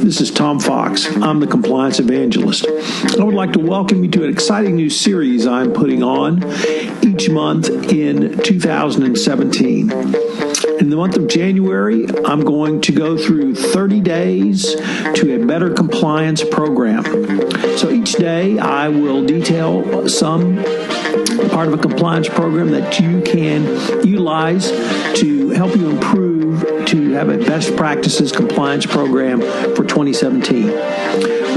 This is Tom Fox. I'm the Compliance Evangelist. I would like to welcome you to an exciting new series I'm putting on each month in 2017. In the month of January, I'm going to go through 30 days to a better compliance program. So each day I will detail some part of a compliance program that you can utilize to help you improve to have a best practices compliance program for 2017.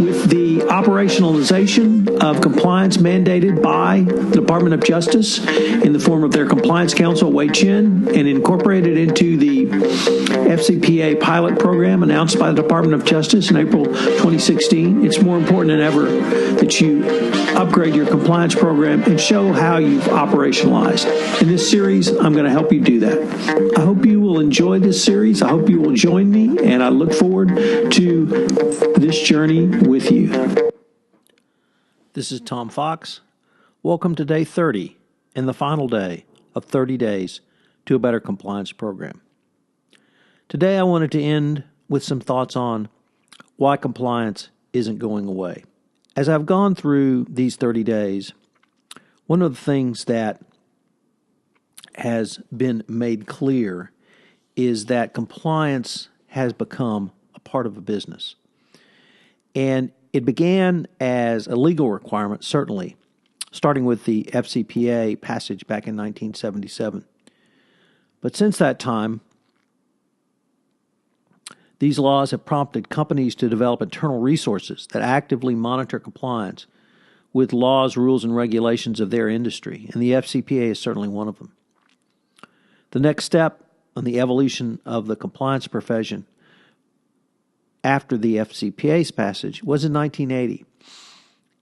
With the operationalization of compliance mandated by the Department of Justice in the form of their Compliance Council, Wei Chin, and incorporated into the FCPA pilot program announced by the Department of Justice in April 2016, it's more important than ever that you upgrade your compliance program and show how you've operationalized. In this series, I'm going to help you do that. I hope you will enjoy this series. I hope you will join me, and I look forward to this journey with you. This is Tom Fox. Welcome to day 30 and the final day of 30 days to a better compliance program. Today I wanted to end with some thoughts on why compliance isn't going away. As I've gone through these 30 days, one of the things that has been made clear is that compliance has become a part of a business. And it began as a legal requirement, certainly, starting with the FCPA passage back in 1977. But since that time, these laws have prompted companies to develop internal resources that actively monitor compliance with laws, rules, and regulations of their industry, and the FCPA is certainly one of them. The next step on the evolution of the compliance profession after the FCPA's passage was in 1980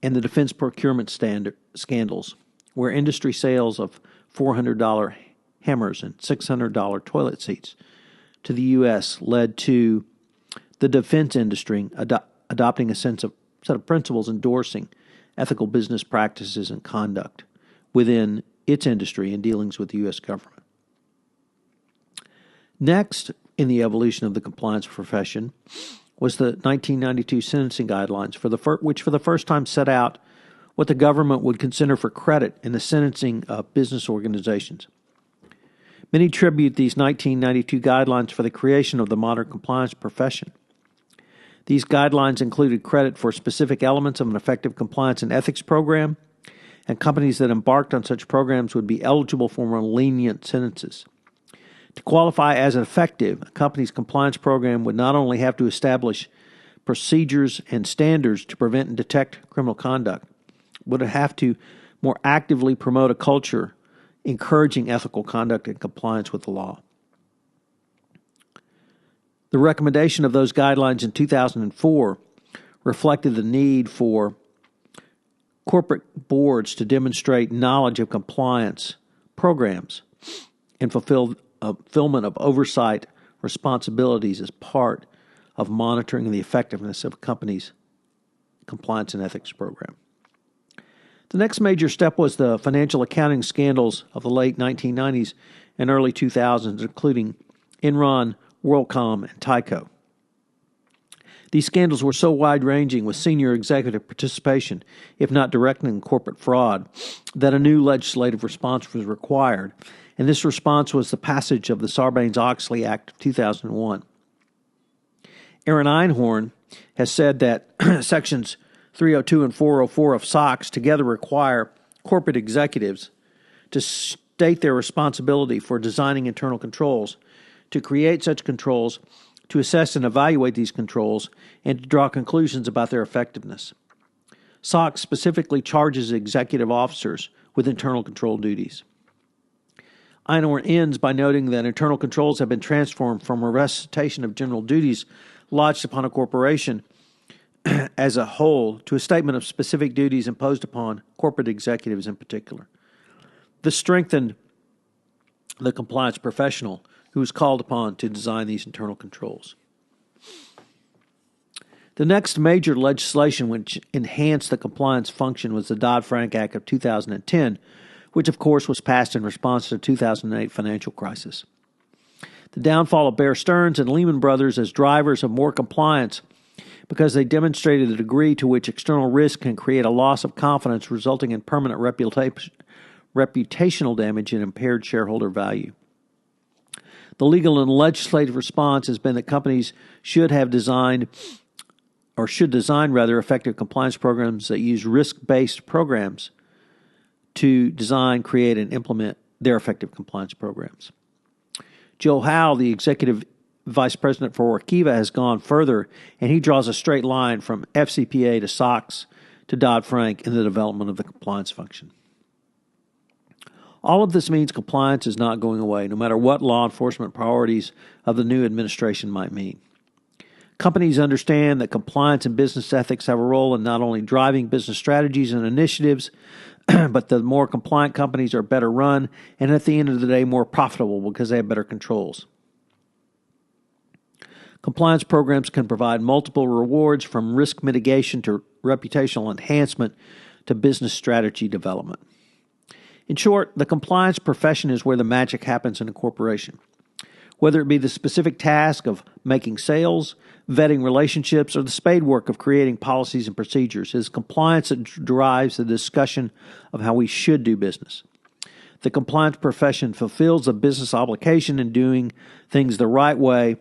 and the defense procurement scandals, where industry sales of $400 hammers and $600 toilet seats to the U.S. led to the defense industry adopting a set of principles endorsing ethical business practices and conduct within its industry in dealings with the U.S. government. Next in the evolution of the compliance profession was the 1992 sentencing guidelines, which for the first time set out what the government would consider for credit in the sentencing of business organizations. Many attribute these 1992 guidelines for the creation of the modern compliance profession. These guidelines included credit for specific elements of an effective compliance and ethics program, and companies that embarked on such programs would be eligible for more lenient sentences. To qualify as effective, a company's compliance program would not only have to establish procedures and standards to prevent and detect criminal conduct, but it have to more actively promote a culture encouraging ethical conduct and compliance with the law. The recommendation of those guidelines in 2004 reflected the need for corporate boards to demonstrate knowledge of compliance programs and fulfillment of oversight responsibilities as part of monitoring the effectiveness of a company's compliance and ethics program. The next major step was the financial accounting scandals of the late 1990s and early 2000s, including Enron, WorldCom, and Tyco. These scandals were so wide-ranging with senior executive participation, if not direct in corporate fraud, that a new legislative response was required, and this response was the passage of the Sarbanes-Oxley Act of 2001. Aaron Einhorn has said that Sections 302 and 404 of SOX together require corporate executives to state their responsibility for designing internal controls, to create such controls, to assess and evaluate these controls, and to draw conclusions about their effectiveness. SOX specifically charges executive officers with internal control duties. Einhorn ends by noting that internal controls have been transformed from a recitation of general duties lodged upon a corporation as a whole to a statement of specific duties imposed upon corporate executives in particular. This strengthened the compliance professional who was called upon to design these internal controls. The next major legislation which enhanced the compliance function was the Dodd-Frank Act of 2010, which of course was passed in response to the 2008 financial crisis. The downfall of Bear Stearns and Lehman Brothers as drivers of more compliance because they demonstrated the degree to which external risk can create a loss of confidence resulting in permanent reputational damage and impaired shareholder value. The legal and legislative response has been that companies should design effective compliance programs that use risk-based programs to design, create, and implement their effective compliance programs. Joe Howe, the executive vice president for Workiva, has gone further, and he draws a straight line from FCPA to SOX to Dodd-Frank in the development of the compliance function. All of this means compliance is not going away, no matter what law enforcement priorities of the new administration might mean. Companies understand that compliance and business ethics have a role in not only driving business strategies and initiatives, but the more compliant companies are better run and at the end of the day more profitable because they have better controls. Compliance programs can provide multiple rewards from risk mitigation to reputational enhancement to business strategy development. In short, the compliance profession is where the magic happens in a corporation. Whether it be the specific task of making sales, vetting relationships, or the spade work of creating policies and procedures, it is compliance that drives the discussion of how we should do business. The compliance profession fulfills a business obligation in doing things the right way,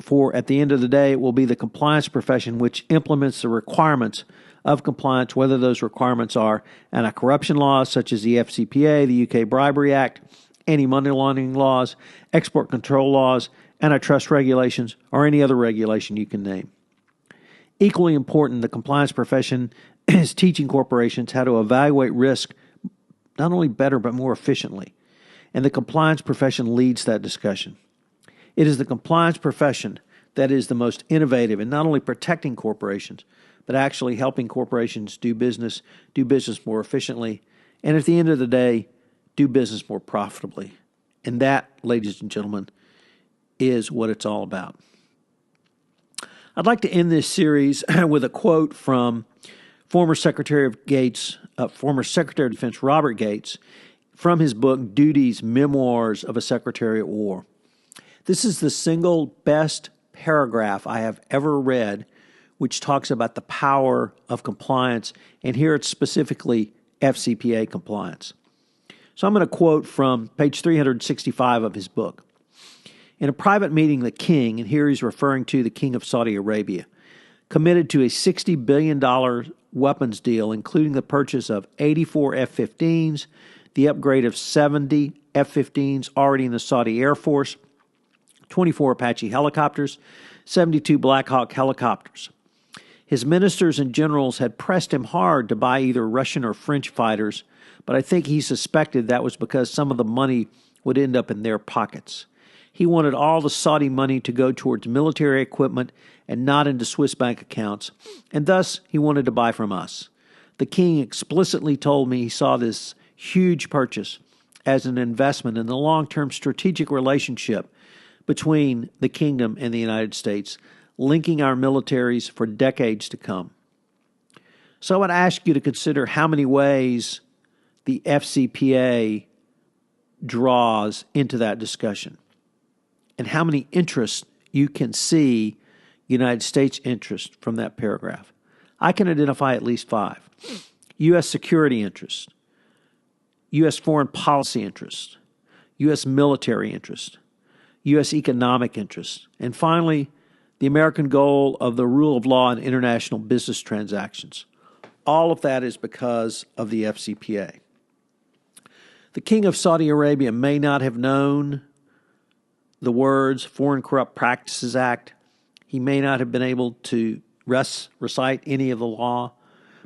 for at the end of the day, it will be the compliance profession which implements the requirements of compliance, whether those requirements are anti-corruption laws such as the FCPA, the UK Bribery Act, anti-money laundering laws, export control laws, antitrust regulations, or any other regulation you can name. Equally important, the compliance profession is teaching corporations how to evaluate risk not only better but more efficiently, and the compliance profession leads that discussion. It is the compliance profession that is the most innovative in not only protecting corporations, but actually helping corporations do business more efficiently, and at the end of the day, do business more profitably. And that, ladies and gentlemen, is what it's all about. I'd like to end this series with a quote from former Secretary of Defense Robert Gates from his book, Duties, Memoirs of a Secretary at War. This is the single best paragraph I have ever read which talks about the power of compliance, and here it's specifically FCPA compliance. So I'm going to quote from page 365 of his book. In a private meeting, the king, and here he's referring to the king of Saudi Arabia, committed to a $60 billion weapons deal, including the purchase of 84 F-15s, the upgrade of 70 F-15s already in the Saudi Air Force, 24 Apache helicopters, 72 Black Hawk helicopters. His ministers and generals had pressed him hard to buy either Russian or French fighters, but I think he suspected that was because some of the money would end up in their pockets. He wanted all the Saudi money to go towards military equipment and not into Swiss bank accounts, and thus he wanted to buy from us. The king explicitly told me he saw this huge purchase as an investment in the long-term strategic relationship between the kingdom and the United States, linking our militaries for decades to come. So I would ask you to consider how many ways the FCPA draws into that discussion and how many interests you can see United States interest from that paragraph. I can identify at least 5. U.S. security interests, U.S. foreign policy interests, U.S. military interests, U.S. economic interests, and finally, the American goal of the rule of law in international business transactions. All of that is because of the FCPA. The King of Saudi Arabia may not have known the words Foreign Corrupt Practices Act. He may not have been able to recite any of the law,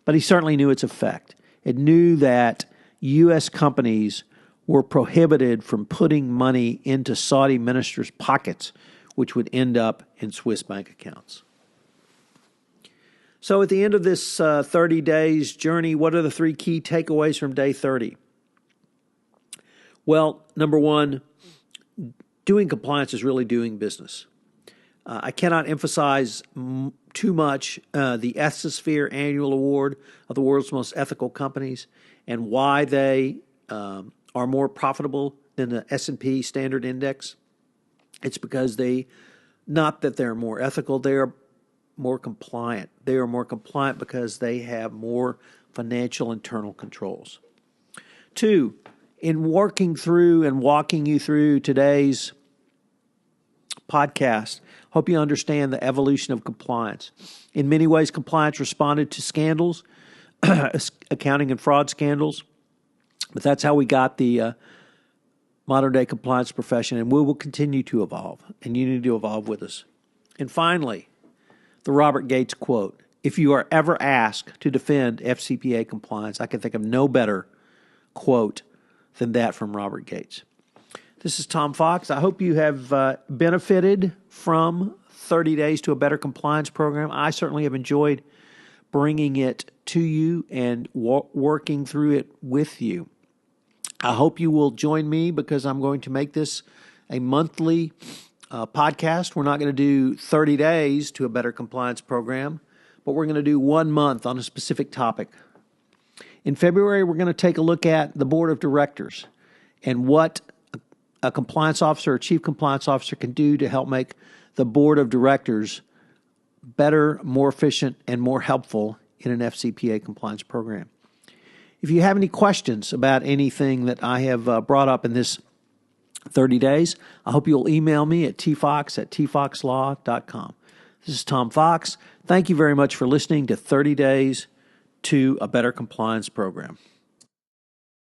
but he certainly knew its effect. It knew that U.S. companies were prohibited from putting money into Saudi ministers' pockets, which would end up in Swiss bank accounts. So at the end of this 30 days journey, what are the 3 key takeaways from day 30? Well, number 1, doing compliance is really doing business. I cannot emphasize too much the Ethisphere Annual Award of the world's most ethical companies and why they are more profitable than the S&P Standard Index. It's because not that they're more ethical, they are more compliant. They are more compliant because they have more financial internal controls. 2, in working through and walking you through today's podcast, hope you understand the evolution of compliance. In many ways, compliance responded to scandals, accounting and fraud scandals, but that's how we got the modern-day compliance profession, and we will continue to evolve, and you need to evolve with us. And finally, the Robert Gates quote, if you are ever asked to defend FCPA compliance, I can think of no better quote than that from Robert Gates. This is Tom Fox. I hope you have benefited from 30 Days to a Better Compliance program. I certainly have enjoyed bringing it to you and working through it with you. I hope you will join me because I'm going to make this a monthly podcast. We're not going to do 30 days to a better compliance program, but we're going to do 1 month on a specific topic. In February, we're going to take a look at the board of directors and what a compliance officer or chief compliance officer can do to help make the board of directors better, more efficient, and more helpful in an FCPA compliance program. If you have any questions about anything that I have brought up in this 30 days, I hope you'll email me at tfox@tfoxlaw.com. This is Tom Fox. Thank you very much for listening to 30 Days to a Better Compliance program.